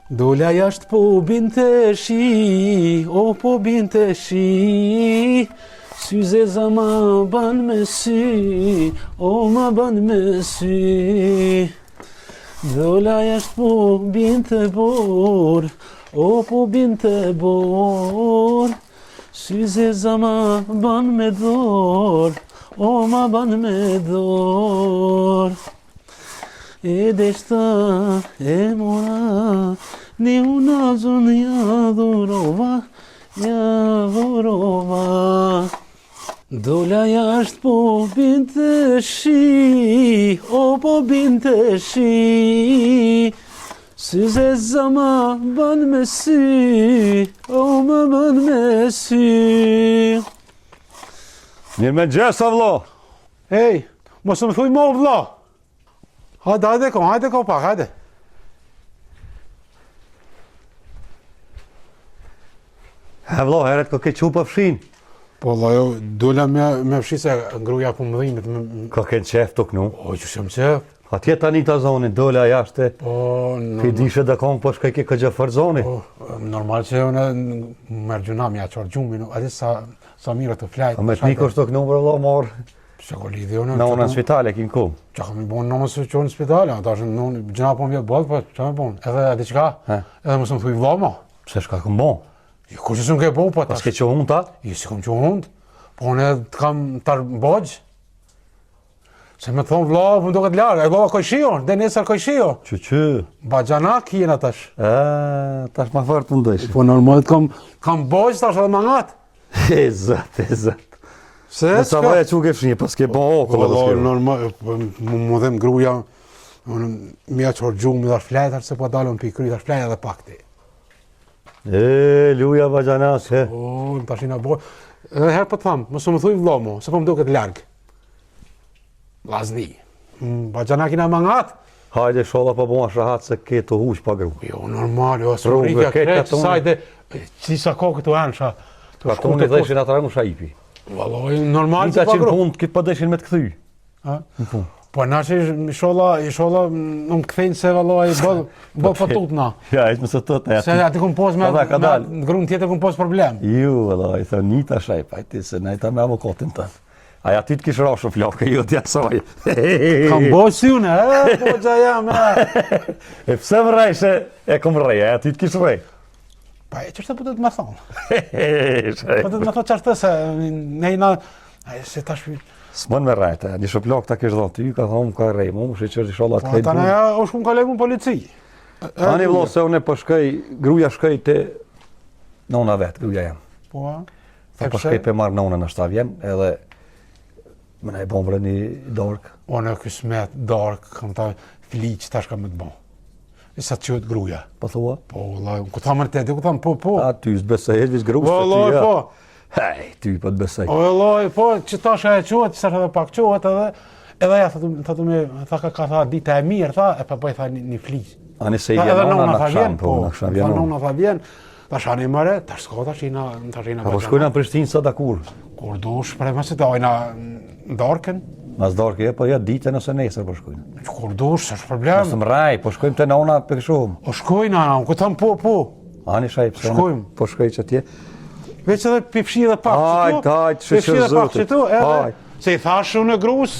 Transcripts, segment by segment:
Dola jashtë po binte shi, o po binte shi, syze ma ban me sy, o ma ban me sy. Dola jashtë po binte bor, o po binte bor, syze ma ban me dor, o ma ban me dor. E deshta e mora, ni una zonë ja dhurova. Dola jashtë po binte shi, o po binte shi, syze ma ban me sy, o ma ban me sy. Mirë me gjesa, vlo. Hej, mos më thuj mo, vlo. Hajde ko pak, hajde. E vlo, heret ko ke qupa fshin. Po, jo, dola me fshi se ngruja po më dhimit. Ko ke në qef tuk nu. O, që shumë qef. A tje tani ta zonin, dola jashte. Po, Pi dishe dhe kong po shkaj ke këgjë fër zoni. Po, normal që une mërë gjuna mja qarë gjumin, adi sa mire të flajt. A me të niko shtok nu për vlo morë. Që ko lidhi une. Në unë në spitale, kim ku. Që kam i bon në mësë që unë në spitale, ata është në gjuna po mjetë bëllë, po që me bon. Edhe adi qka, edhe mësë më thuj vlo ma. Pse shka këm bon? Kur që së më ke bo, po Pas ke që unë ta? Si kom që unë, po unë të kam tar bëgjë. Se me thonë vlo, më do këtë larë, e vlo kojshion, dhe nesër kojshion. Që? Bajanak jena tash. Tash ma fërë të ndojshë. Po normal kam bëgjë tash edhe mangat. E zët. Se Në sa vaja që ke fshinje, pas ke bon okull edhe s'ke. Normal, më dhem gruja, mja qërë gjumë, mi dhash fletar, se po dalën për i kry, dhash fletar edhe pak ti. Luja bajanas, he. O, në tash i na bojë. Edhe herë po të thamë, mësë më thuj vlo mo, se po më do këtë largë. Lazni. Bajanak i na mangat. Hajde sholla pa bua shahat se ke të huq pa gru. Jo, normal, jo, së rritja kretë, sajde, qisa ko këtu anë, sha. Katoni dhe ishin atërangu shaipi. Valoj, normal Nita që pa që në gru. fund, këtë pa deshin me të këthy. Në fund. Po na që i sholla në më këthejnë se valoj, bëllë pëtut na. Ja, ishme se të të Se ati kom pos me grunë tjetër kom pos problem. Ju, i thë Nita shajp, ajti se nejta me avokatin të. Aja ty të kishë rashë flakë, ju t'ja saj. Kam bojë si une, po gja jam, E pse më rej se e kom rej, aja ty të kishë rej. Pa e qështë të pëtët me thonë? Pëtët me thonë qështë të se nejna, se tash... S'mon me rejtë, një shëplak ta kishë dhonë ty, ka thonë ka rej, mu, shë qërë i sholat Po, krejt ta nëja o shkum ka legu në polici. Ani vlo se une po shkej, gruja shkej të nona vetë, gruja jam. Po, Tha po shkej pe marrë nona në shtavjen, edhe më ne e bon vre një dark. O në kësmet, dark, kam ta fliq, tash kam me të bon. E sa të qëtë gruja. Po thua? Po, vëllaj, ku tha mërteti, ku tha po. A ty s'besej, e vish gruja të ty, Vëllaj, ja. po. Hej, ty po të besej. O, vëllaj, po, që tash e qëtë, që tash edhe pak qëtë, edhe ja, tha ka tha dita e mirë, tha, e pa bëj tha një fliq. Ani se i vjen nona në kësham, po, në kësham vjen nona. Nona tha vjen, tash ani mëre, tash s'ka tash ina Po shkojna në Prishtinë sa da kur? Kur dush, prej mëse të ojna ndarken. Mas darke, po ja ditën ose nesër po shkojna. Kur dush, s'është problem. Mos më raj, po shkojmë te nona për shumë. O shkojna, ku tham po. Ani shaj pse. Shkojmë. Po shkoj që tje. Veç edhe pipshi edhe pak Hajt, Pipshi edhe pak zotit. qëtu, edhe Hajt. se i thash unë e grus,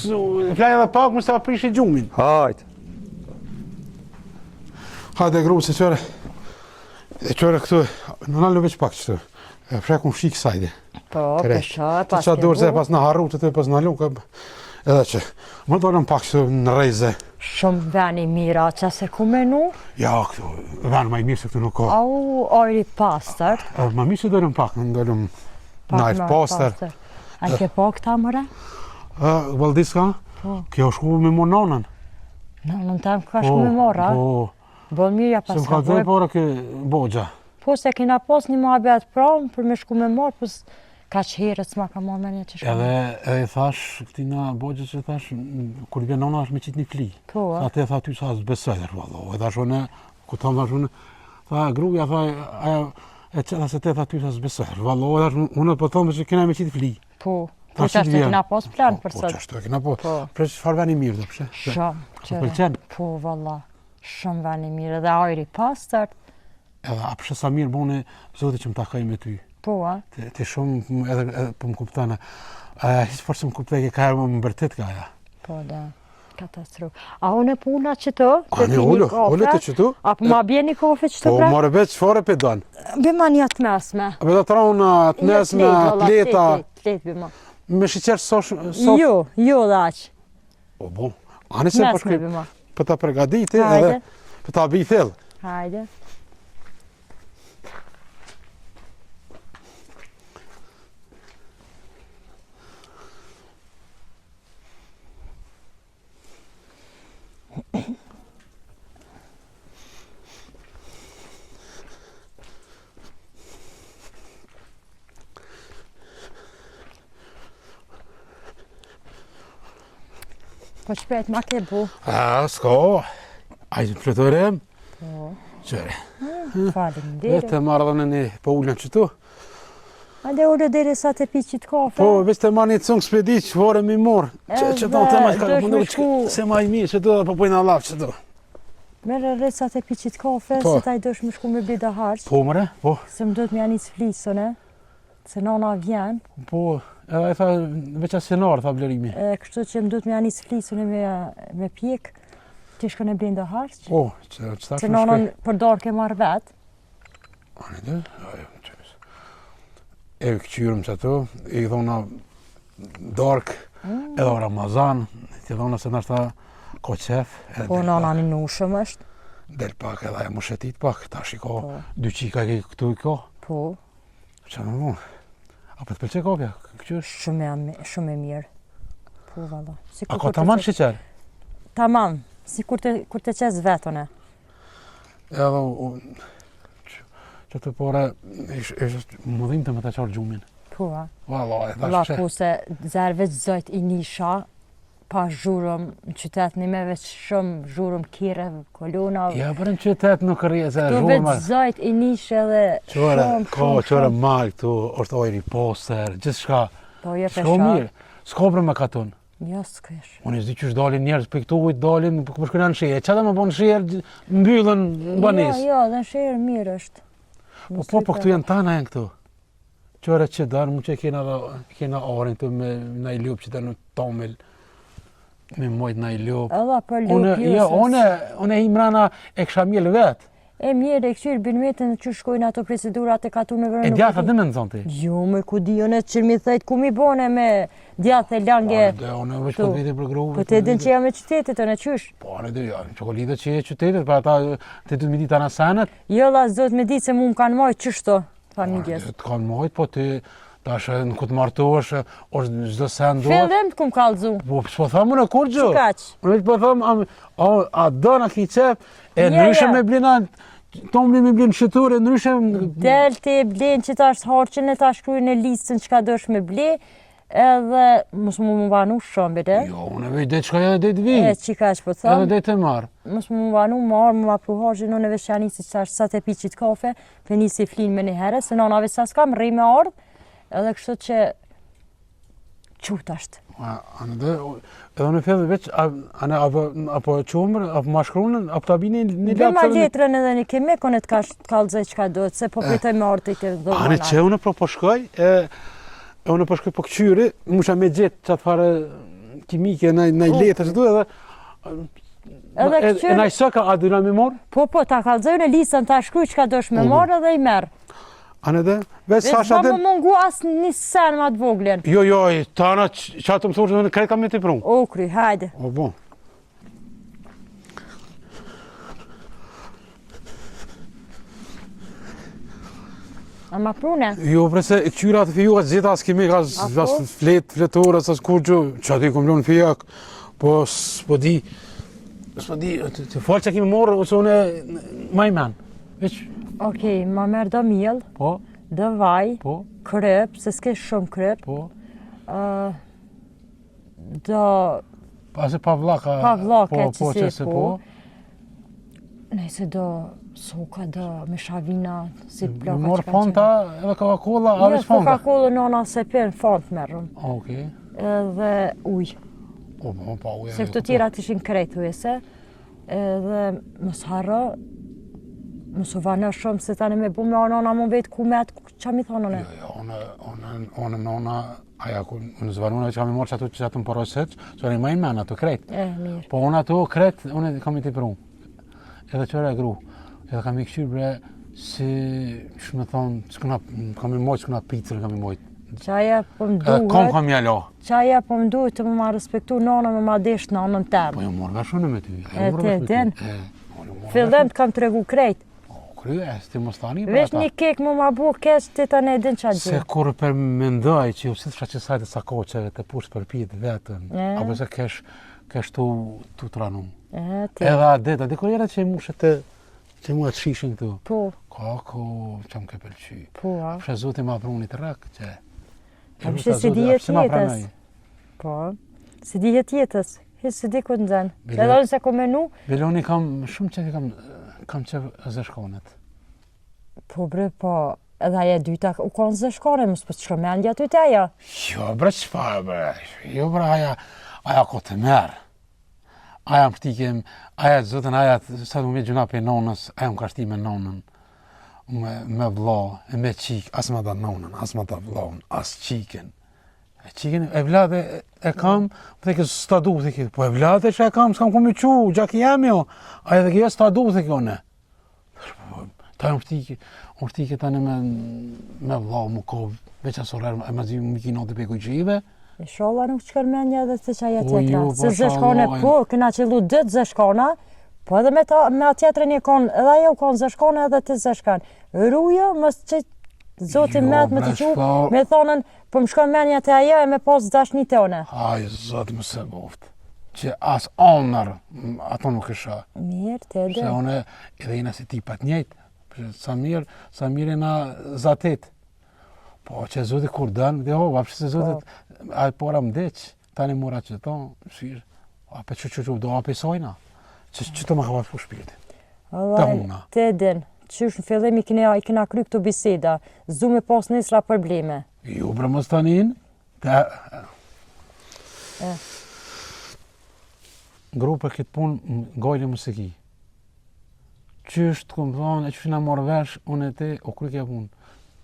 flaj edhe pak, mos ta prishi gjumin. Hajt. Hajde grus, e qëre këtu, në nalë veç pak qëtu. E frekun shik sajde. Po, pesha, pas Qa dorë se pas në harru të të pas në luka. Edhe që, më dorëm pak qëtu në rejze. Shumë veni mira, që se ku menu? Ja, këtu, venë ma i mirë se këtu nuk ka. Au, ojri pastër. Ma mirë se dorëm pak, në dorëm najt pastër. A ke po këta mëre? Valdis ka? Po. Kjo shku me mo nonën. Në tem ka shku me mora. Po, Bon mirja pas se më ka dhe pora kë bogja. Po se kena pos një muhabet pranë për me shku me morë, pës ka që herët s'ma ka morë me një që shku. Edhe thash, këtina bogja që thash, kur vjen nona është me qitë një fli. Po, a? Ate tha ty sa s'besoj, valla. E thash une, ku tham thash une, tha gruja, tha, aja, e qëta se te tha ty sa s'besoj, valla. E thash, une po thonë që kena me qitë fli. Po, po që ashtë kena pos plan për Po, sot. që ashtë kena po, Po. pre që farë veni mirë dhe pëshe. Shumë, pëlqen? Po, valla, shumë veni mirë, dhe ajri pastër. Edhe apëshe sa mirë bone zoti që më takoj me ty. Po, a? Ti shumë edhe po më kuptane. Hiç forse më kuptoj që ka më mbërtet ka aja. Po, da. Katastrofë. A unë e puna që të? A ne ullu të qëtu? Apo ma bjeni kafe që të Po, pra? more veç çfarë pe don. Bima një të mesme. Apo do të rauna të nesme, atleta, Atlet bima. me shiqer sosh. Jo dhe aq. O bon. Ani se po Mesme shkoj bima. për ta përgatiti Hajde. edhe për ta bëj thellë. Hajde. Po shpejt ma ke bu. S'ka. Ai fluturem. Po. Qëre. Faleminderit. Vetë marrë dhe një po ullën qëtu. Hajde ullë deri sa të pi qitë kafe. Po, veç të marrë një cungë spedi që vore mi morë. Që ta të ma që ka mundu se ma i mirë që tu dhe po pojnë Allah që tu. Merë rrët sa të pi qitë kafe, Po. se ta i dësh më shku me blida harq. Po, mëre, po. Se më dojtë me janis flisën, se nana vjen. Po, edhe e tha veç asenar, tha blerimi. Kështu që më dojtë me janis flisën me pjek, ti shkën e blida harq. Po, që ta Se nana përdor ke marrë vetë. Ani dhe, e këqyrëm që ato, i dhona dark, edhe Ramazan, ti dhona se nështë ko qef. Po nana një nushëm është. Del pak edhe e më shetit pak, ta shiko, Po. 2 qika këtu i ko. Po, Që në mund? A për të pëlqe kopja, këqysh? shumë e mirë. Po, valla. A ka taman sheqer? Tamam, si kur të qes vetone. Edhe që të pore, ishtë mëdhim të më të qarë gjumin. Po, a. Valla, e Valla, thash ku se zerve zojt i nisha, pa zhurëm në qytet një me veç shumë zhurëm kire, kolona. Ja, për në qytet nuk rrje se Këto zhurë veç zojt i nishe dhe Qore malë këtu, është ojri poster, gjithë shka. Po, jo Shko pesha. mirë, s'ko për me katon. Jo, s'kesh. Unë e zdi qysh dalin njerës për këtu ujtë dalin, për shkëna në shirë. Që da më bon shirë, mbyllën në banis. Jo, dhe në shirë mirë është. Po, këtu janë tana janë këtu. Qore që danë, mu që kena arin të me na i ljupë që të në tomil, me mojt na i ljupë. Edhe për lupë Une i mrana e kësha mjellë vetë. E mirë, e këqyrë binmetën që shkojnë ato procedurat e katu në vërë E djatha dhe me në zonë ti? Jo, me ku di, unë që mi thejt ku mi bone me djathë e lange. Une veç po viti për gruve. Po të edhin që jam e qytetit, unë qysh. Po, në dhe, që ko lidhe që e qytetit, për ata të du me ditë anasenet. Jo, la zot me ditë se mu më kanë majtë qështo familjes. Të kanë majtë, po të tash në ku të martohesh, është çdo sen duhet. Fillim të kum kallzu. Po s'po thamë në kur gjë. Çkaq? Unë po them, a do na ki qef, e Ja, ndryshe ja. me blina, tomli me blinë shitur, e ndryshe. Del ti blen që ta është harqën e ta shkruaj në listën çka dosh me ble, edhe mos mu vanu shumë bile. Jo, unë vej det çka edhe det vi. E çika që po Edhe them. det e marr. Mos mu vanu marr, mu apru harqën unë veç janisi që tash sa të pi qit kafe, të nisi flin me një herë, se nana veç sa s'kam rri me ardh. Edhe kështu që qut është. Anë dhe, edhe në fillë veç, apo qumër, apo ma shkrunën, apo ta bini një Bëma lapë. letrën edhe një kemikon e të kallëzoj qka do, se po pritoj me orë të i të dhomana. Anë që unë po shkoj, unë po shkoj po këqyri, musha me gjetë qatë fare kimike në letër që du edhe, Edhe e këqyri, na i sëka, a dyna me morë? po, ta kallëzoj në listën, ta shkruj qka dosh me marë edhe i merë. Anë dhe, veç Dhe Sasha s'ba dhe, më mungu asë një sen ma të voglen. jo, tana që atë më thurë që në krejt kam me të prunë. O, kry, hajde. O, bon. A ma prune? Jo, prese, këqyra të fijuat zita as kemi, as fletorës, as kur që aty kom lënë fijak, po s'po di, të falë që kemi morë, ose une ma i men, veç, Okej, ma merë do miell, po, do vaj, po, kryp, se s'ke shumë kryp, po, do pas e pavlaka, pavlake po, që që si po, nëjse do soka, do me shavina, si Më plaka morë që kanë fonta, edhe Coca-Cola, a Jo, veç fonta? Coca-Cola nona se pen font merrëm, Okej, edhe uj, o, pa uja. se këto tjera të ishin krejt ujese, edhe mos harro, Mos u vana shumë se tani me bu me anona më vetë ku me atë qa mi thonë në? Jo, nona, aja ku në zvanuna që kam i morë që ato më poroset, që anë i majnë men ato krejt. Mirë. Po unë ato krejt, unë kam i t'i pru. Edhe qëra e gru. Edhe kam i këshyrë bre, si, që me thonë, kam i mojtë, s'kuna pizër kam i mojtë. Qaja po më Edhe kom duhet, kam jalo. qaja po më duhet të më ma respektu nona me ma desh nonën Po temë. jo morë vashune me ty. Din. Fillim të kam të regu krejt. Krye, s'ti mos tani për Vesh ata. një kek më ma bu keq të ta ne din qa Se gjë. kur për mendoj që ju si të shaqesajtë sa koqeve të push për pijet vetën, apo se kesh tu tranu. Ti. Edhe adeta, kur jera që i mushe që mua të shishin këtu. Po, Kako, që më ke pëlqy. po, a. Pse zoti ma prunit rak, që... A pse si dihet jetës? Po, si dihet jetës. Hiç si di ku të nxën. Bile- Edhe nëse ko menu, Beloni shumë që kam që zeshkonet. po bre, po, edhe aja e dyta u konë zëshkone, mos po të shkëmendja ty të aja. Jo, bre, çfarë bre? Jo, bre, aja ko të merë. Aja më shtikim, aja të zotën, aja sa të më gjuna për nonës, aja më ka shti me nonën. Me vlo, me qik, as ma da nonën, as ma da vlon, as qiken. E qiken, e vlade e kam, po theke s'ta du, theke, po e vlade që e kam, s'kam ku me qu, gjaki jam jo. Aja dhe kjo s'ta du, theke one. Ta më shtike tani me vlo, më kovë, veç asorer, e ma zi më kinot e pekuj qive. Inshallah nuk të shkërmendja edhe të qaja Po, tjetra. jo, Se po, zëshkone, inshallah, po, këna qëllu dëtë zëshkona, po edhe me atë tjetërën e konë, edhe ajo konë zëshkone edhe të zëshkan. Rujo, mos që zotin Jo, met me të bre, qu, shpo. me thonën, po më shkon menja të ajo e me pas dashni të one. Aj, zot më se boftë. Që as onër, ato nuk isha. Mirë, të Se edhe. une edhe jena si tipat njëjtë. Sa mirë jena zatit. Po që zoti kur dënë, dhe ho, apë se zotit, aj pora më deq, tani mora që to, shirë, ape që do ape sojna. Që të më ka pasur shpirti. Vallaj, huna. të edin, qysh në fillim i kena kry këto biseda, zdu me pas nisra probleme. Jo, bre mos tanin, grupe këtë punë gojle musiki. Qysh të këmë thonë, e qysh nga morë vesh, unë e te, o kry kja punë.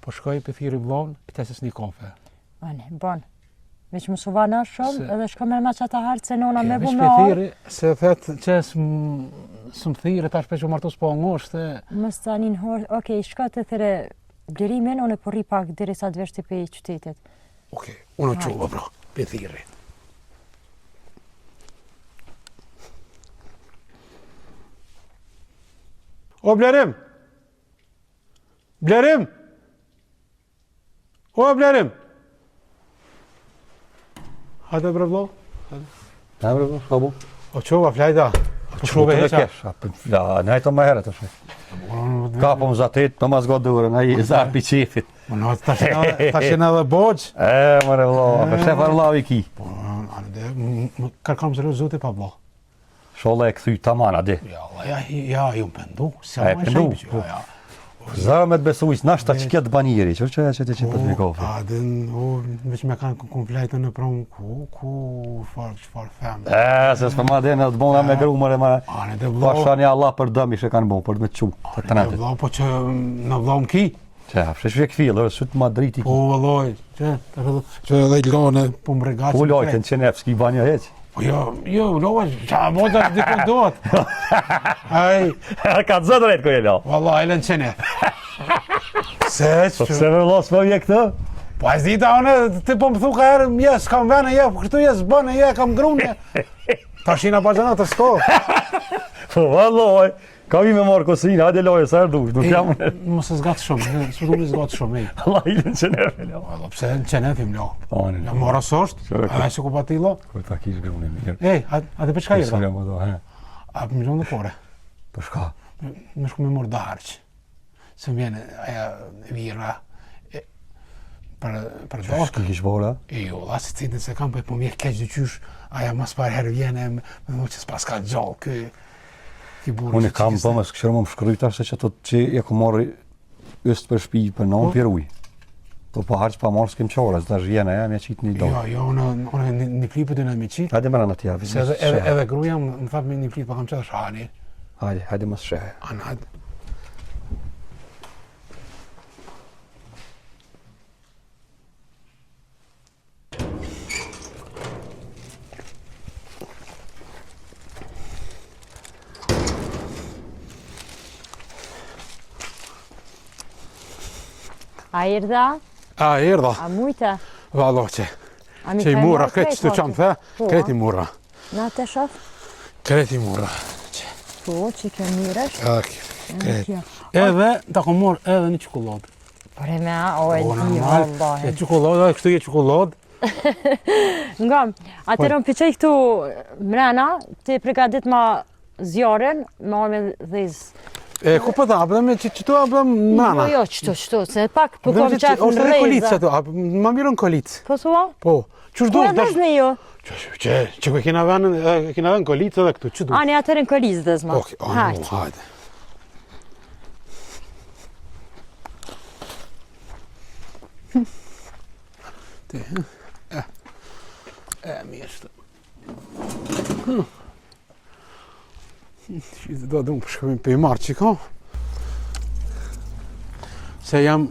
Po shkoj për thiri vlovnë, pëtesis një kafe. Ane, bon. Veç më suvana shumë, edhe shko me që ata hartë se nona me bu Veç me për arë. thiri, se thetë që së më thiri, tash për që martus po ngosht, Mos tani në horë, okej, shko të thire blerimin, unë e porri pak diri sa të veshti për i qytetit. Okej, unë o qovë, bro, për thiri. O, Blerim! Blerim! O, Blerim! Hajde, bre, vlo. Ja, bre, shka bu? O qova, flajda. O qove heqa. Ja, ne to më herët është. Ka po më zatit, të mas godurën, ai zar pi qefit. Po në tash jena dhe boq. Mare vlo, për shef arlav i ki. Po, kërkam zërë zote pa vlo. Sholle e këthy tamana, di. Ja, ju më pëndu. E, pëndu, Zara me të besujës, nashta që kjetë banjeri, që të qenë të zmikofi. A, din, veç me kanë komplejtë në promë, ku, çfarë femë. Se s'pe ma dhe në të bona me grumër e ma... Ane dhe vlo, Pasha një Allah për dëmi që kanë bon, për me të qu, të të ane nëtit. dhe vlo, po që në vlo më ki. Që, shë këfilë, së të ma driti ki. Po, vëlloj, që edhe i lone, po më regatë. Po lojtën që nefë, s'ki banja heq. Po jo, loj, qa moda dikun dohet. Aj, Ka të zëtë rejtë ko e lo. vëlloj, e lënë qene. Se Po që... se me vlo s'po vje këtë? Po a zdita, ti po më thu ka herë, s'kam vene, po këtu s'bëne, kam grune. Ta shina pa gjëna të s'ko. Po valloj, ka vi me marë kosinë, hajde loje, sa erdush, nuk jam... Mos e zgatë shumë, s'u du me zgatë shumë, ej. Allah i lënë që nefë, lo. Allo, pse në qenefim, lo. Ani, Në mora sosht, Qëre, a se ku pa tilo. Kër ta kish grune mirë. Ej, a të për shka i Kësë më do, he. A për milion dhe kore. Për shka? Me shku me mor darq. Se më vjene aja vira. Për Shka doshka. kish bora? Jo, la se citin se kam, po mje keq dhe qysh. Aja mas par herë vjene, me mu që s'pas ka gjallë, këj burë. Unë kam po më s'këshërë më më shkryta se që të që e ku marri ëst për shpi për non për uj. Po po harq pa marrë s'kem qore, s'da zhjene, ja, me qitë një do. Jo, unë një plipë të në me qitë. Hajde mëra në tja, Se edhe gruja më thapë me një plipë, pa kam qëtë shani. Hajde më s'shehe. Anad. A erdha? A erdha. A mujta? Valla që. A mi Që i ka mura, marrë kretë që të qamë the, Po, kretë i mura. Na të shof? Kretë i mura. Po, që ke miresh? Edhe kretë. Edhe, ta kom morë edhe një qokolladë. Por e me a, o e Po, di, normal. E vallahi. qokolladë, kështu je qokolladë. Nga, atërën pëqej këtu mrena, ti pregadit ma zjarën, ma me dhezë. E, ku për ta, apëdhëm që tu apëdhëm nana. Jo, qëto, se pak për kom qef Ose në dhe kolicë reza. ato, ma mirën kolicë. Po thua? Po, qështë Po do, e dhezë jo. që ku kena vënë kolicë edhe këtu, që du? Ani atërën kolizë dhezë ma. Ok, hajde. Mirë shtë. Shqytë do më përshkëmim për i marë që ka. Se jam,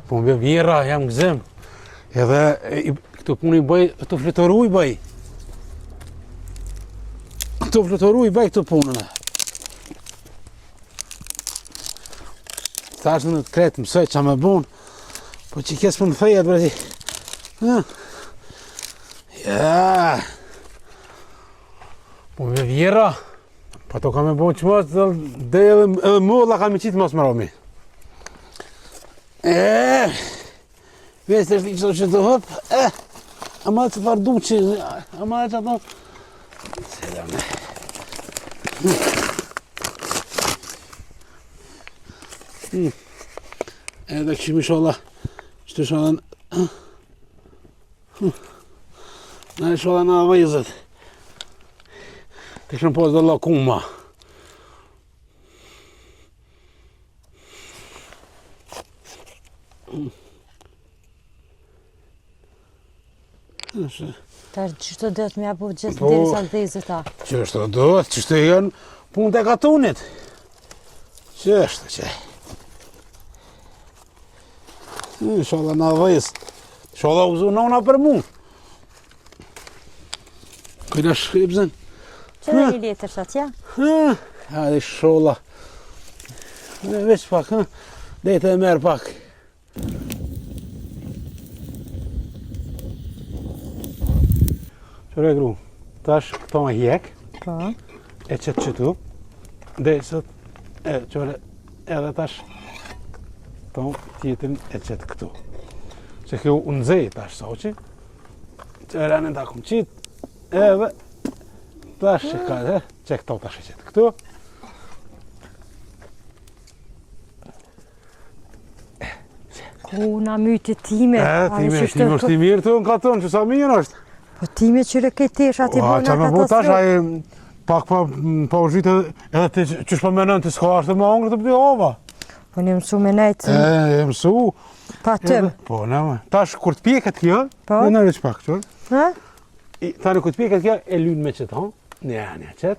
po më bë vjera, jam gëzëm. Edhe këtu punë i bëj, këtu fletoru i bëj. Këtu fletoru i bëj këtu punën. Tash në të kretë mësoj që me bunë, po që kesë për në thejet, brezi. Ja. Po me vjera, po to ka me bunë që mos, dhe edhe mulla ka me qitë mos më romi. Vesë është i qëto që të hëpë, ama të fardu që, ama e që ato, sedame. Edhe këshim i sholla, që të sholla në sholla në vëjzët. Të këshim posë dhe la kuma. Tash qështu dhe të mja bu gjithë Po. diri sa dhezë ta. Qështë do, qështë e janë punë të katunit. Qështë që. Sholla në vëjzë. Sholla uzu nona për mu. Këjna shkripëzën. Që dhe një letër sa tja? Hajde sholla. Veç pak, dejte e merë pak. Qëre gru, tash këto me hjek, Po. e qëtë qëtu, dhe sot, qëre, edhe tash këto tjetërin e qëtë këtu. Që kjo unë zej tash soqi, qëre anë takum qitë, edhe tash që ka dhe, që këto tash e qëtë këtu. Ku na mytë time. Time është i mirë të në katon, që sa mirë është. Po time qyre këtë tesh ati bëna Qa me bu tash, katastrofë. pak pa u zhitë edhe të që shpa menën të s'ka ashtë më angër të bëdi ova. Po një mësu me nejtë E mësu. pa tëm. Po, në më. Tash, kur të pjeket kjo, Po. në req pak, që? Ha? Tani, kur të pjeket kjo, e lynë me qëta, një qëtë,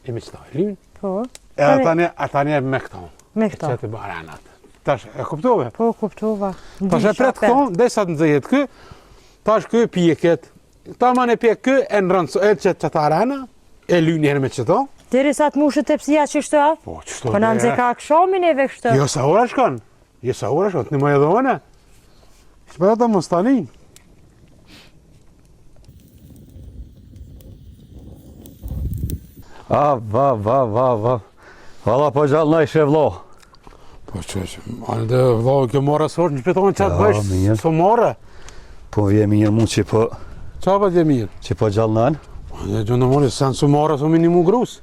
e me qëta e lynë, Po. edhe tani e me këta, Me e këta. qëtë e baranat. Tash, e kuptove? Po, kuptova. Tash e pret këto, dhe sa të nëzëjet kë, tash kë pjeket, ta ma në pjek kë, e në rëndëso, e qëtë qëta arana, e lynë herë me qëta. Deri sa të mushët e pësia që shtë a? Po, qështu Po në nëzë ka akshomin e ve kështë. Jo sa ora shkon, të një më edhe one. Shpër ata mos tani. Va. Valla po gjallë na ishe vlo. Po që, anë dhe vlau kjo mora së orë, në shpetohen qatë Ja, mirë. bëjsh, së mora. Po vje mirë mu që po Mirë. gjallë nanë. Dhe gjënë në mori, se në së mora së minimu grus.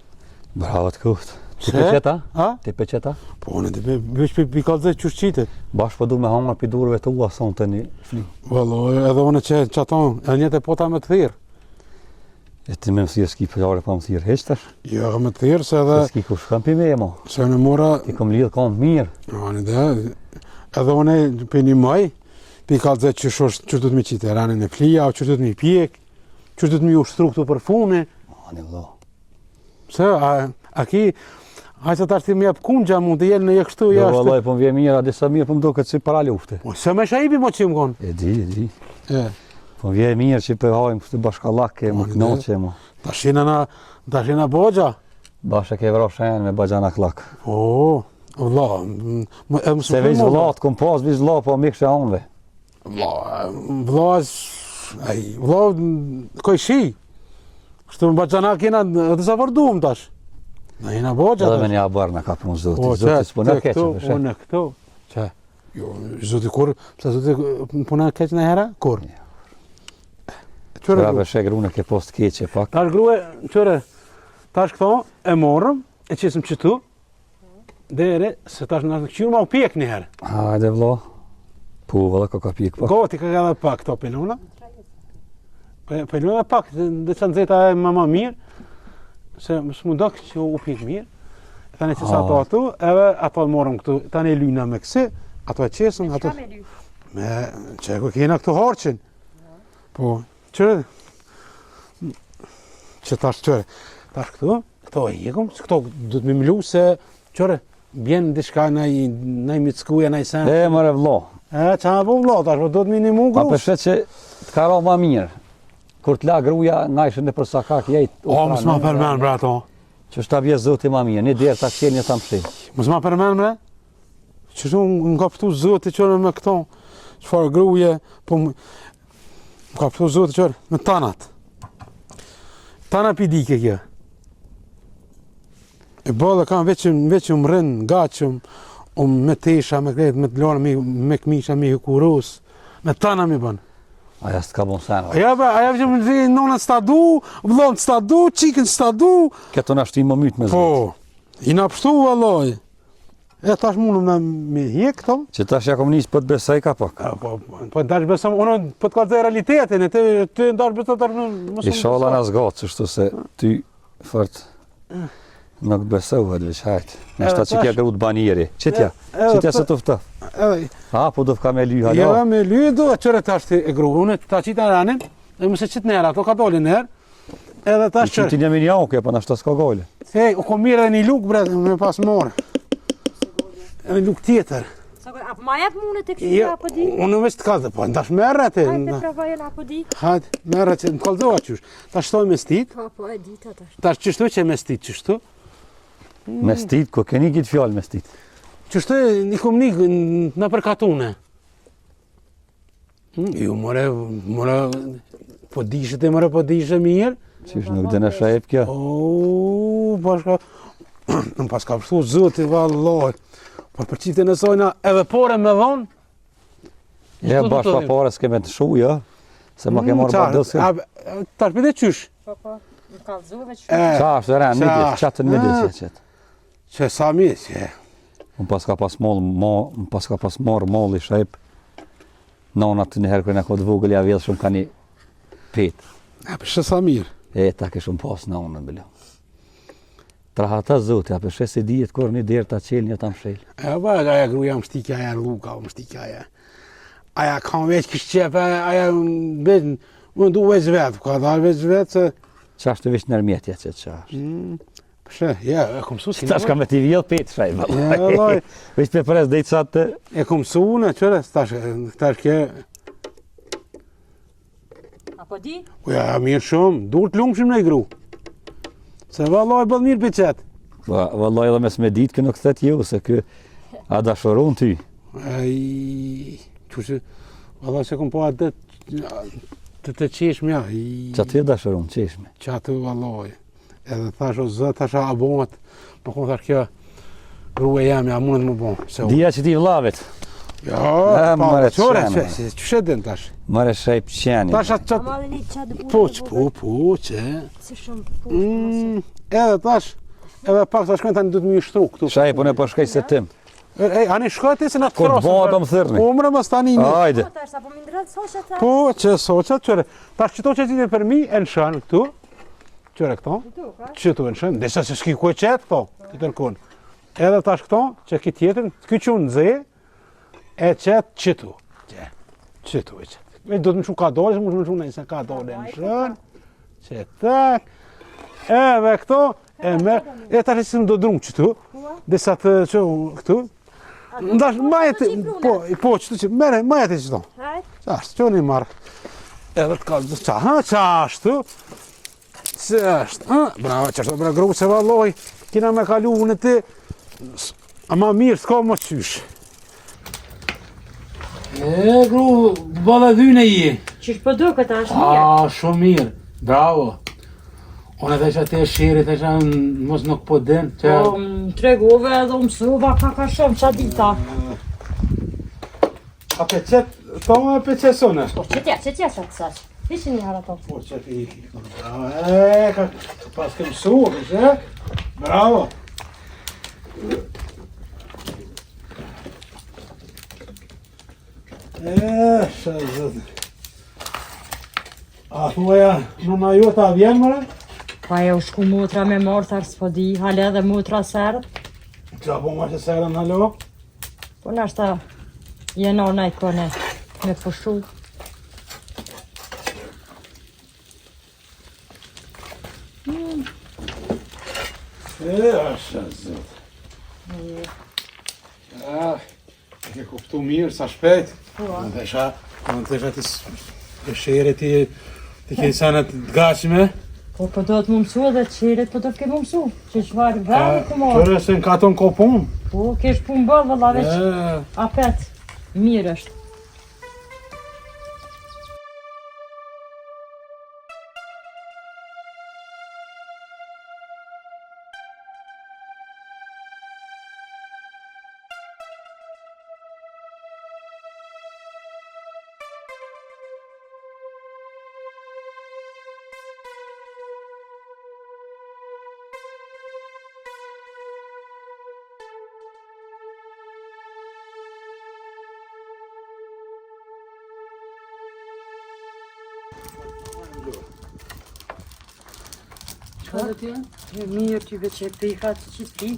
Bravo të kuft. Ti Se? pe qeta? Ha? Ti pe qeta? Po, në të bëjsh për kalëzë qështë qitit. Bash po du me hangar për durve të ua son të një fli. Valo, edhe one që aton, e njët e pota me të thirë. E ti me mësirë s'ki pëllare pa mësirë heqtash. Jo, me të thirë, se edhe, S'ki ku shkam për me e mo. se në mora, Ti kom lidhë kom mirë. anë dhe, edhe one për një maj, për kalëzë që du të mi qitë, ranin e flia, që du të mi pjek, që du të mi ushtru këtu për fune. Ani vlo. Se, a ki, a që tash ti më jep kungja mund të jenë në jekështu Jo jashtë. vallaj po më vje mirë, a disa mirë po më do këtë si para lufte. Po, se me shaibi mo që më konë. E di. E, Po më vje mirë që për hajmë kështë bashkallake, më Po, knoqe, më. tash jena bogja. Bashkë ke vra shenë me bajana klak. Po, Vlla, Se veç vllat kom pas, veç vlla po mikë që anëve. Vlla, koj shi. Kështu më baqana kena, dhe sa vërdum tash. Na jena boqa Edhe tash. me një abar në ka punë Po, zotit. Zotit s'po në keqë, përshë. Unë këtu. Që? Jo, zoti kur, pse zoti puna keq në hera? Kur? Qëre Pra gru? përshë grune ke post keqe pak. Tash grue, qëre, tash këto e morëm, e qesëm qëtu, dere, se tash në këqyrë ma u pjek një herë. Hajde vlla. Po, valla ka pjek pak. Goti ka edhe pak këto pelona. Pelona pak, dhe që nëzeta e mama mirë, se s'mu do që u pjek mirë. Tani që sa ato atu, edhe ato morëm këtu, tani e lyna me kësi, ato e qesëm, ato... Me, që ku kena këtu harqin. Po, qëre, që tash qëre, tash këto e jekum, këto du të me mlu se, qëre, bjen diçka nëj mickuja, nëj sen. E, mëre vlla. Qa ma po vlla, tash, po do të minimu Pa grush. përshë që të ka ra ma mirë. Kur t'la gruja, ngajshën në përsa kak jejtë. O, mësë ma përmen, bre, ato. Që është ta bje zoti ma mirë, një derë ta qenë një ta mshil. Mësë ma përmen, bre. Që shumë më ka pëtu zoti qërë me këto, qëfar gruje, po më ka pëtu zoti qërë me tanat. Tana pidike kjo. E bëllë kam veqëm rënë, gachëm, me tesha, me kretë, me të lorë, me këmisha, me kurus, me tana mi bënë. Aja s'ka bon senë. Aja që më dhe nona s'ta du, vlon s'ta du, qikën s'ta du. Këto në ashtu i më mytë me zotë. Po, i na pështu valloj. E tash mundëm na me hjek këto. Që tash ja kom njësë për të besaj ka pak. Po ndash besëm, unë po të kalëzë realitetin, e ty ndash besëm tash Inshallah na zgatë, qështu se ty fort nuk besohet veç hajtë. Nështë ta që kja gru të banjeri. Qëtja se të ftë. Ha, po do fka me ly hala. Jo, me ly do, qëre tash të e gru. Unë ta qita ranin, e mëse qitë nërë, ato ka doli nërë. Edhe tash qërë. Ti një minja oke, pa nështë ta s'ka gole. Hej, u kom mirë edhe një luk, bre, me pas morë. Edhe luk tjetër. Apo ma jep mune të kështu apo di? Unë veç të kalë, po ndash merë atë. Hajde provojën apo di? Hajde, merë atë, më kalëzoha qysh. Tash shtoj me stit. Po e di të tash. Tash qështu që me stit, qështu. Me stit, ko keni kitë fjallë me stit. Qështu një kom një në përkatune. Jo, more, po dishet e more, po dishet mirë. Qysh nuk dhe në shajep kjo. O, bashka, në pas ka pështu zëti, valloj. Po për qifte në sojna edhe pore me dhonë. Ja, bashkë pa pare s'keme të shu, jo. Se ma ke marrë pa dësë. Tash për dhe qysh. Po, më kalëzove që. Qa është e rënë, midis, qatën midis qëtë. Që sa mirë, që. Unë pas ka pas marrë molli shajp. Nona të njëherë kërë në kodë vogël, ja vjedhë shumë ka një petë. Për shë sa mirë. E, ta ke shumë pas nonën, bëllë. Traha ta zote, a për shë se dijet kërë një derë ta qelë një ta mshel. E, ba, aja gruja më shtikja, aja luka më shtikja, aja. Aja kam veç kështë qepë, aja më du veç vetë, ka dalë veç vetë, se... Qa është të veç nërmjetja që të qa është? Përshë, ja, e kom su si... Tash ka me t'i vjellë petë shaj, Ja, vallaj. vallaj. Veç për pres dhejtë sa të... E kom su në, qëre, tash ke... Apo di? Ja, mirë shumë, dur të lumë shumë në i gru. Se vallaj, bëllë mirë për qëtë. Vallaj edhe mes me ditë kë nuk thet jo, se kë a dashurun ty. Qështë, vallaj se kom po atë të qeshme, ja. Qa ty e dashurun, qeshme. Qatë vallaj. Edhe thash o zë, thash a bonët, po kom thash kjo grue jam, ja mundet më bon. Dija që ti vllavet. Ja, pa, mare qore, qene, që shetin tash. Mare shajp qeni. Tash atë qatë, Ma dhe një qatë burë. po, që. Si shumë burë. Edhe tash, edhe pak tash kënë tani du të më shtru këtu. Shajp, unë e po shkaj se tim. Ej, ani shkoj ti se na të Kur krosën. bëha do më thërni. Umre mas tani një. Ajde. Po tash, apo më ndrëtë soqet ta? Po, që soqat, qëre. Tash qëto që zhjitën për mi, e në shënë këtu. Qëre këto. Qëtu e në shënë. Desa se s'ki kuj qëtë këto, të tërkun. Edhe tash këto, që ki tjetën, ky qunë ze, e qëtë qëtu. Qëtu e qëtë. E do të më shumë ka dole, se më shumë nëjse ka dole në shënë. Qëtak. Edhe këto, e merë. E tash e si më do drumë qëtu. Desa të që këtu. Ndash majet, po qëtu që, mere, majet e qëto. Hajt. Qashtë, që një marrë. Edhe të kalë, qashtu. Qashtë, bravo, qashtu, bra gru se valloj, kina me kalu në ti. Ama mirë, s'ka më qysh. E, gru, balla dhyne je. Qysh po duket, është mirë. Shumë mirë, bravo. Unë edhe që ate shirit, e që mos nuk po den. Po, më tregove edhe më mësuva ka shumë qa dita. A peqet, to më peqet sonë është? Po, që tja sa të sash. Ishin një hara to. Po, që ti iki. Ka pas ke mësu, e? Bravo. Zëtë. A thuaja, nëna jota vjen mëre? Pa e u shku motra me martar s'po di, hale edhe motra sërët. Qa po ma që serën halo? Po nashta jenona i kone me pushu. Asha zëtë. E ke kuptu mirë, sa shpejt. Në të isha të shere ti ke sanat të gashme. Po do të më mësu edhe qiret, po do të ke më mësu. Që qëvarë vërë të marë. Qërë se në katon ko pun. Po, kesh pun bërë vëlla veç. Apet, mirë është. Çfarë ti? Mirë ty veç e pika që që ti.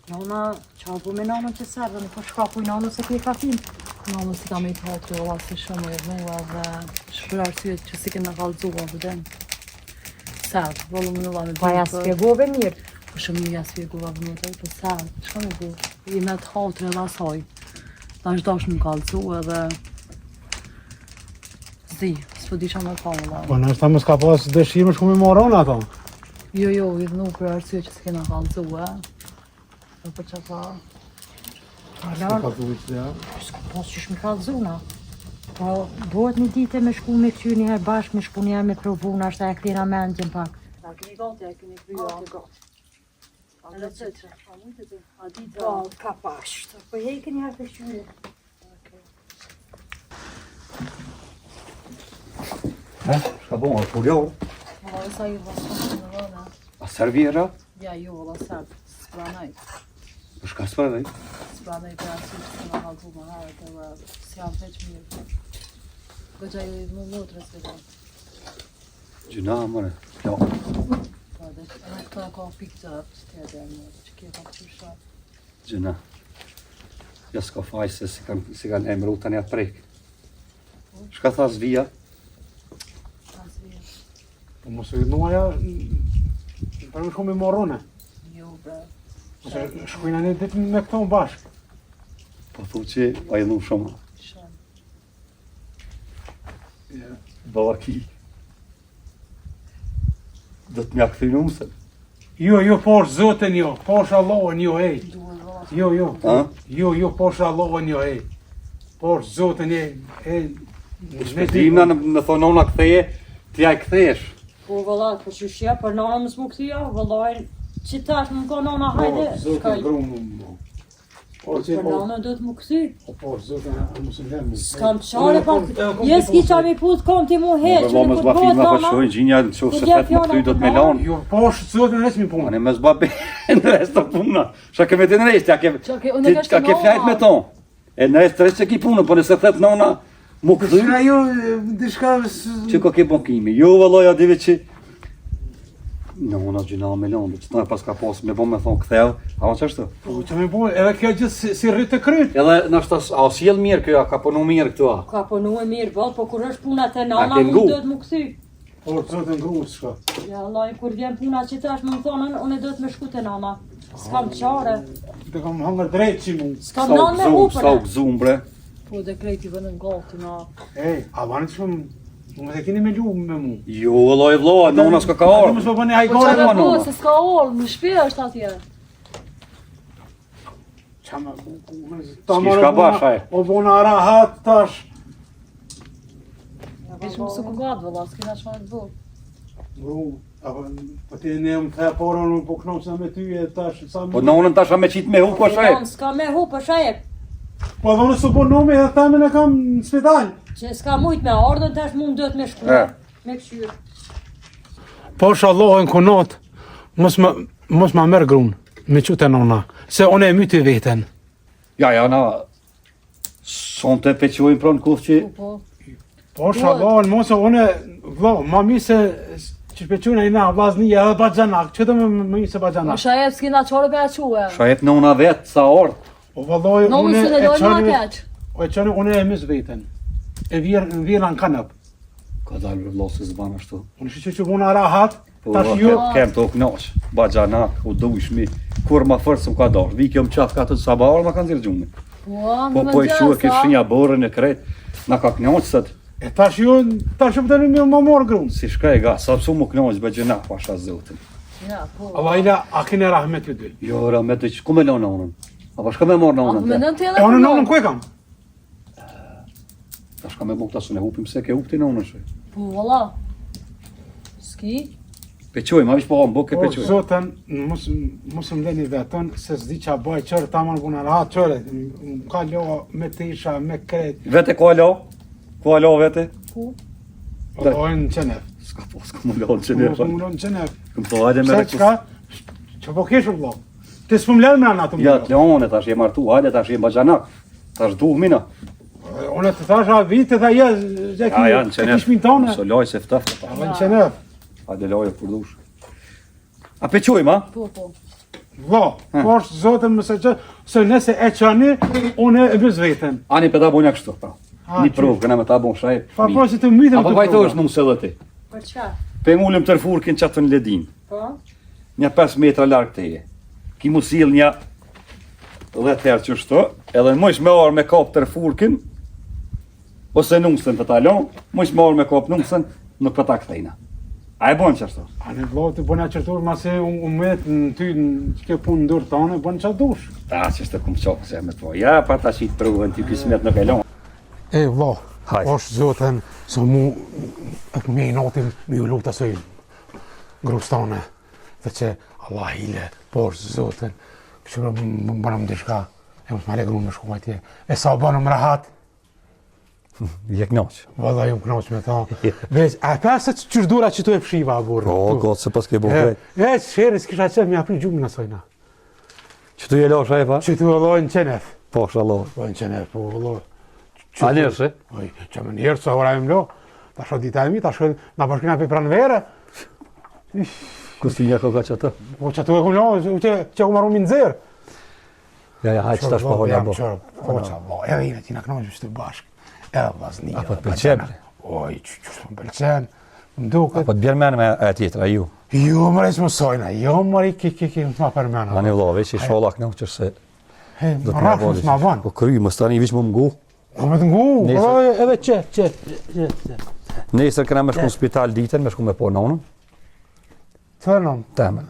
Nona, qa bu me nonën që sërë, në po shkapuj nonën se pika tim. Mamë si kam i të hatu, ola si shumë e vëlla dhe shpër arsyet që si kena kalzua vëden. Sad, vollu më nëlla me Pa ja spjegove mirë. Po shumë një ja spjegova vëmëtër, po sad, shka me bu? I me të hatu edhe asaj. Ta është dash më kalzu edhe... Zi, s'po di qa me pa vëlla. Po nështë ta më s'ka pas dëshirë shku me moron ato. Jo, i dhënu për arsyet që si kena kalzua. Dhe për që ta... Alar, s'ka pas qysh me kalzuna. Po, duhet një dite me shku me këty njëherë bashkë, me shku njëherë me provu, nashta e këtina mendjen pak. A keni gati, a keni kryo? Edhe të që? A mujtë të? A di të? Po, ka pashtë. Po hejke njëherë të shqyre. Shka bon, a puljohë? Valla dhe sa ju vasa në vëna. A servira? Ja, ju valla sërbë, s'pranaj. Po shka s'pranaj? S'pranaj për arsye që s'kena kalzu më herët edhe s'jam veç mirë. Gëgja ju i dhëmu motrës dhe Gjuna, mëre, jo. Po edhe këta ka pikë të të edhe që kje ka këtë shatë. Gjuna. Ja s'ka faj se si kanë emru tani atë prejkë. Shka tha zvija? Po mos e nuaja, për më shku me morone. Jo, bre. Ose shkujna një ditë me këto në bashkë. Po thu që a jenu shumë. Shumë. Bavaki. Do të mja këthy në mëse. Jo, posh zotën jo, posh Allahën jo, ej. Duhet valla. Jo, A? jo, posh Allahën jo, ej. Posh zotën ej. Shpëtimna në thonona këtheje, ti ja i këthejesh. Po vëlla, po qyshja, për nona më s'mu këthyja, vëllaj, që tash më ka nona, hajde, shkaj. Për nona do të më këthy. Po, zotën, a mos e vjen. S'kam qare pak, jes ki qa mi put kom ti mu heq, që në këtë bëhet Ma nona. shojnë gjinja në qofë se fetë më këthy do të me lanë. Jo, posh zotën e që mi punë. Ane me zba në rest të puna. Shka ke me të në rest, ka ke flajt me ton. E në rest të rest që ki punë, po nëse thet nona, mu këthy, Shka jo, dishka... që ka ke bonkimi. Jo, vëlloj, a dive që... Nona gjina me lanë, që të në pas ka pasë me bo me thonë këtheu, a ma qështë? Po, që me punë, edhe kjo gjithë si rritë të kryt. Edhe nështë a s'jel mirë kjo, a ka punu mirë këtu a. Ka punu e mirë, bol, po kur është puna të A nana, ke mu ngu? do të më këthy. Po, zotën ngru, shka. Ja, Allah, kur vjen puna që tash më thonën, unë do të më shku të nana. S'kam qare, Të kam hangër drejt që mu. s'kam nanë me hupër. Sa u gëzum bre. Po dhe krejti vënë ngati na. Ej, a banë që më të keni me lu me mu. Jo, vëlloj vëlloha, nona s'ka ka Më orë. s'po bëni Po hajgore. çfarë ma po nona. se s'ka ol, në shtëpi është atje. S'ka bash, haj. O bona rahat tash. Ishë më së kugat, vëlla, s'kina shfar të bërë. Gru, po ti ne më the porën po knoqna me ty e tash sa Po nonën tash me qit me hu po shaj. S'ka me hu për shajep. Po dhonë së po nomi e themin e kam në spital. Që s'ka mujt me ardhën, tash mund dët me shkruar. Me këshyrë. Po shallohen konot, mos ma merr grun, me qute nona, se unë e myti veten. Ja, na son të peqojnë pronë kuth që Po shallohen, mos e unë, vlo, ma mi se që shpequna i na vazni edhe bajanak, që të më se Po bajanak. shajep s'kina qore për aque. shajep nona vetë sa orë. O valloj, Në unë mësën e dojnë ma keq. unë e mis veten. E vjen në kanap. Ka dalë vëllosë zban ashtu. Unë shi që unë rahat, Po tash ju, kem të oknoq, bajanak, u dujshmi, kur ma fërë së më ka dorë. Vi kjo më qaf ka të sabarë, ma kanë zirë gjumë. Po i shua ke shinja borën e krejt, na ka knoq sët. e tash ju të një më morë grun. Si shka e ga, sa pësu më knoq bajanak, pasha zotin. Ja, po. Allah ila, a kene rahmet ju dy. Jo, ra me të që, ku me lonë nonën? Apo shka me morë A nonën me te? nën të E edhe unë nonën ku e kam? Ta shka me buk ta së ne hupim se ke hupti nonën shë. Po, valla. S'ki? Peqoj, ma vish po hamë, buk e O, peqoj. zotën, mos më leni vetën, se s'di qa baj qërë, ta më në puna rahat qërë, më ka lo me të isha, me krejt, Vete ku alo? Ku alo vete? Po. Dhe- ojnë në qenef. S'ka po, s'ka më lonë që ne. Mos më lonë në qenef. Këm të hajde me Se rekus. qka, që po keshë vlo. Ti s'po më lënë me anë atë më Ja, lo. të leone, tash je martu, hajde tash je bajanak. Tash duh mina. Unë të thasha vite dhe je, Ja, ja, në qenef. kishmin tonë. So loj se ftaftë. Ave në qenef. Hajde loje për dush. A peqoj ma? Po, po. Vlo, po është zotën më se që, se nëse e qani, unë e vëz veten. Ani pe ta bonja kështu, pra. A, Një që- provë, këna me ta bon shaj. Pa po që të mytëm Apo vajto është nëmë se dhe ti. Për çka? Pe ngullim të rfurkin qatë në ledin. Po? Një 5 metra largë teje. Ki mu sill një 10 herë që shto, edhe mëjsh me orë me kap të rfurkin, ose nusën të talon, mëjsh me orë me kap nusën, nuk për ta këthejna. A e bon që ashtu? A në vlo të bëna qërtur, ma se unë met në ty në që ke punë ndurë tonë, bënë qa dush. Ta që shtë kumë qokë se me të po. Ja, pa ta qitë provën ty kismet nuk e lon. E vlo, Hajde. është zotën, se mu, e ku me i notim, mi u luta së grus tonë, dhe që Allah hile, po është zotën, këshurë më bënëm dishka, e më s'male grunë me shku atje, e sa bënëm rahat, Je knoq. valla ju më knoq me ta, veç, a pesët qërdura që tu e fshiva a burë. O, gotë, se pas ke bo E, krejt. shërës kisha qëtë mi apri gjumë në sojna, Që tu je lo shaj pa? që tu e lojnë qenef, Po, shalom. lojnë qenef, po lojnë. A njerëse? Oj, që më njerë, sa ora e më lo, ta shë dita e mi, ta shë nga bashkina për pranë vere, Kustinja ko ka që të? po që tu e ku lo, që ku marru mi në zërë. Ja, hajtë që tash po hola bo. Po që bo, edhe ime ti në knoqë që të bashkë, edhe vlasni. Apo të pëlqen? Oj, që më pëlqen, më duket. Po të bjerë menë me e tjetër, a ju? Jo, më rejtë më sojna, jo, më rejtë ki, më përmena. Ani vlo, veç i shola knoq që se He, do më të rafë më s'ma vanë. Po kry, më stani vish më mgu. Po me të ngu, Nesër. po edhe që. Nesër këna me shku në spital ditën, me shku me po nonën, Të non, temen.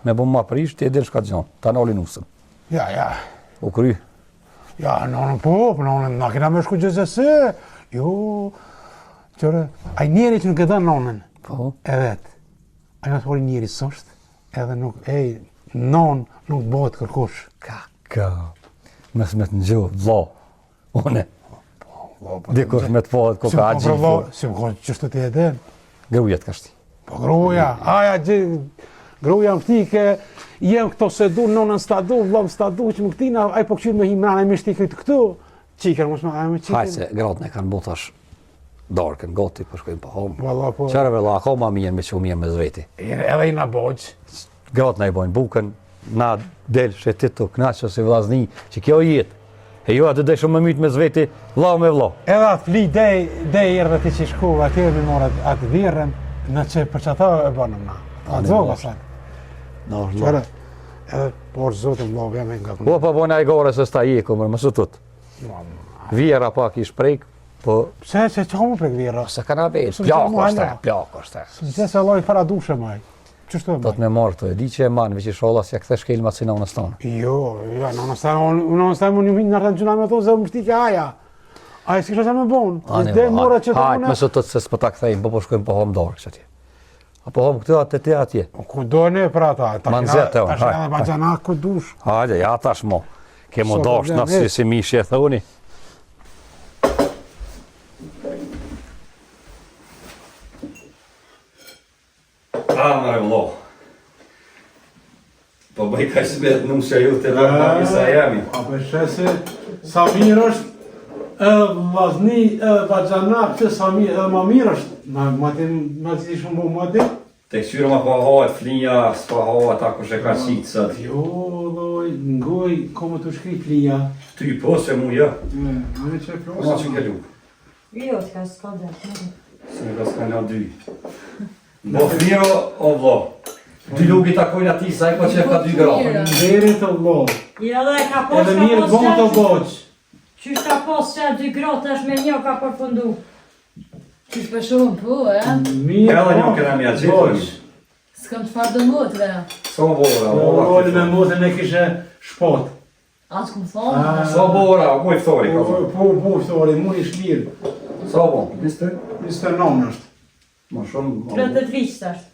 Me bo ma prish, ti e dirë shka të gjonë, ta noli nusën. ja, U kry. ja, nonën po, nonën, na kena me shku gjëzëse, jo, qërë, aj njeri që nuk e dhe nonën, Po, e vetë, aj në të hori njeri sështë, edhe nuk, non nuk bëhet kërkush. ka, mes me të nxo, vlo, une, dikush me të po, ko ka agji, Si më konë qështu ti e den, grujet ka shti. po gruja, gruja më ftike, jem këto se du, nonën s'ta du, vlom s'ta du, që më këtina, aj po këqyrë me himrana e mishtikrit këtu, qiker, mos më ajme Hajtë qiker. se gratën e kanë botash darkën, goti, për shkojnë po homë. Valla po, Qare vela, ako ma mirë me që mirë me zveti. edhe i na boq, Gratë na i bojnë bukën, na del shetit të knaqë si vlazni, që kjo jetë. E jo atë dhe shumë më mytë me zveti, vla me vla. edhe atë fli dej erdhe ti që shku, atje mi morë atë virën, në që për që ata e banëm na. A ne dzova mosh. sa. No, Qërë, edhe por zotëm vlo veme nga Po, po, bojnë a i gore se sta jeku, mërë, më së tut. Vjera pak i shprejk, po, Se që mu prek vira? se kanë vetë, Se plako mu është, hajna. plako është. Se se loj para dushe maj. Qështu e Do të me marrë të, di që e manë, veç i sholla si e këthe shkelmat si nonës tonë. Jo, ja, nënës ta unë në rëtë gjuna me thonë se më shtike aja. Aja s'kisha sa me bonë. Dhe mora që të hajt, me sot të se s'po ta këthejmë, po shkojmë po hom dorë kështë atje. Apo hom këtë atë të atje. Ku do ne për ata? Manzet e unë. Tash edhe bajanak ku dush. Hajde, ja tash mo. Kemo dosh në si mishi e thoni. Mare vlo. Po bëj ka shbet nuk që ju të nërë sa jemi. A për se Samir është edhe vazni, edhe bajanak, që Samir edhe ma mirë është. Ma ti shumë bo ma ti? Te këshyre ma pa hajt flinja, s'pa hajt ako që ka qitë sët. Jo, loj, ngoj, komë të shkri flinja. Ty po se mu ja. Ane që e Ma plosë. që ke lu. Jo, t'ka s'ka dhe. Se me ka s'ka nga dy. Bo fmiro o vlo. Dy lugi takojnë ati sa e ko që e ka 2 gradë. Nderi të vlo. Ja dhe ka pos Edhe mirë bon të boq. Qysh ka pos që 2 grotë është me një ka përfundu. Qysh për shumë, po, e? Mirë Edhe një këna mja gjithë. S'kam të farë dë motë, dhe. So bora, Oli me motën e kishe shpot. Atë këmë thonë. So bora, ku i fëtori ka thonë. Po, thori, mu i shmirë. So bon, niste? 29 është. Ma shumë. 30 vishë tash.